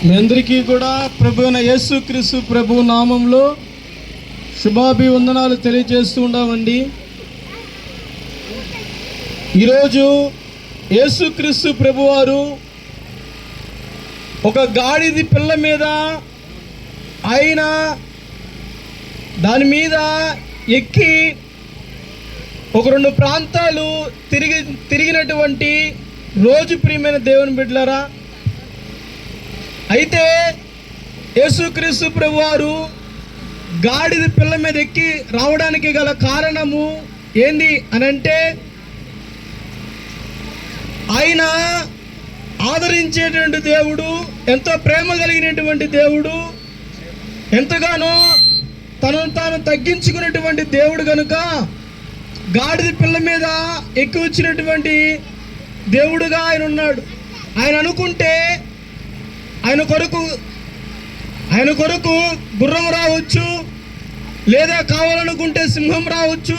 మీ అందరికీ కూడా ప్రభు అయిన యేసుక్రీస్తు ప్రభు నామంలో శుభాభివందనాలు తెలియజేస్తూ ఉన్నామండి. ఈరోజు యేసుక్రీస్తు ప్రభువారు ఒక గాడిద పిల్ల మీద ఆయన దాని మీద ఎక్కి ఒక 2 ప్రాంతాలు తిరిగినటువంటి రోజు ప్రియమైన దేవుని బిడ్డలారా. అయితే యేసుక్రీస్తు ప్రభువారు గాడిద పిల్ల మీద ఎక్కి రావడానికి గల కారణము ఏంది అనంటే, ఆయన ఆదరించేటువంటి దేవుడు, ఎంతో ప్రేమ కలిగినటువంటి దేవుడు, ఎంతగానో తనను తాను తగ్గించుకున్నటువంటి దేవుడు కనుక గాడిద పిల్ల మీద ఎక్కి వచ్చినటువంటి దేవుడుగా ఆయన ఉన్నాడు. ఆయన అనుకుంటే ఆయన కొరకు గుర్రం రావచ్చు, లేదా కావాలనుకుంటే సింహం రావచ్చు,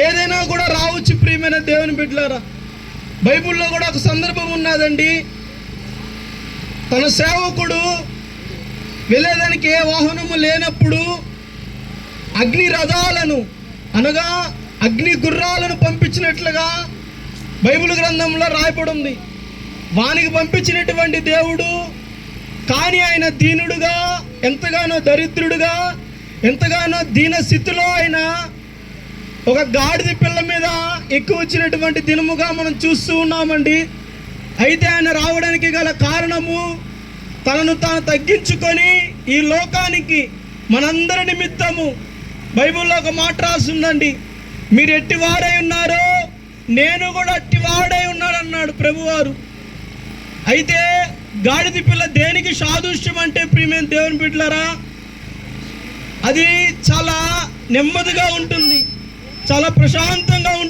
ఏదైనా కూడా రావచ్చు. ప్రియమైన దేవుని బిడ్డలారా, బైబిల్లో కూడా ఒక సందర్భం ఉన్నదండి. తన సేవకుడు వెళ్ళేదానికి ఏ వాహనము లేనప్పుడు అగ్ని రథాలను అనగా అగ్ని గుర్రాలను పంపించినట్లుగా బైబిల్ గ్రంథంలో రాయబడి ఉంది. వానికి పంపించినటువంటి దేవుడు, కానీ ఆయన దీనుడుగా, ఎంతగానో దరిద్రుడుగా, ఎంతగానో దీన స్థితిలో ఆయన ఒక గాడిద పిల్ల మీద ఎక్కువ వచ్చినటువంటి దినముగా మనం చూస్తూ ఉన్నామండి. అయితే ఆయన రావడానికి గల కారణము, తనను తాను తగ్గించుకొని ఈ లోకానికి మనందరి నిమిత్తము, బైబిల్లో ఒక మాట రాస్తుందండి, మీరు ఎట్టివాడై ఉన్నారో నేను కూడా అట్టివాడై ఉన్నాడన్నాడు ప్రభువారు. అయితే గాడిద పిల్ల దేనికి సాదృశ్యం అంటే ప్రియమైన దేవుని బిడ్డలారా, అది చాలా నెమ్మదిగా ఉంటుంది, చాలా ప్రశాంతంగా ఉంటుంది.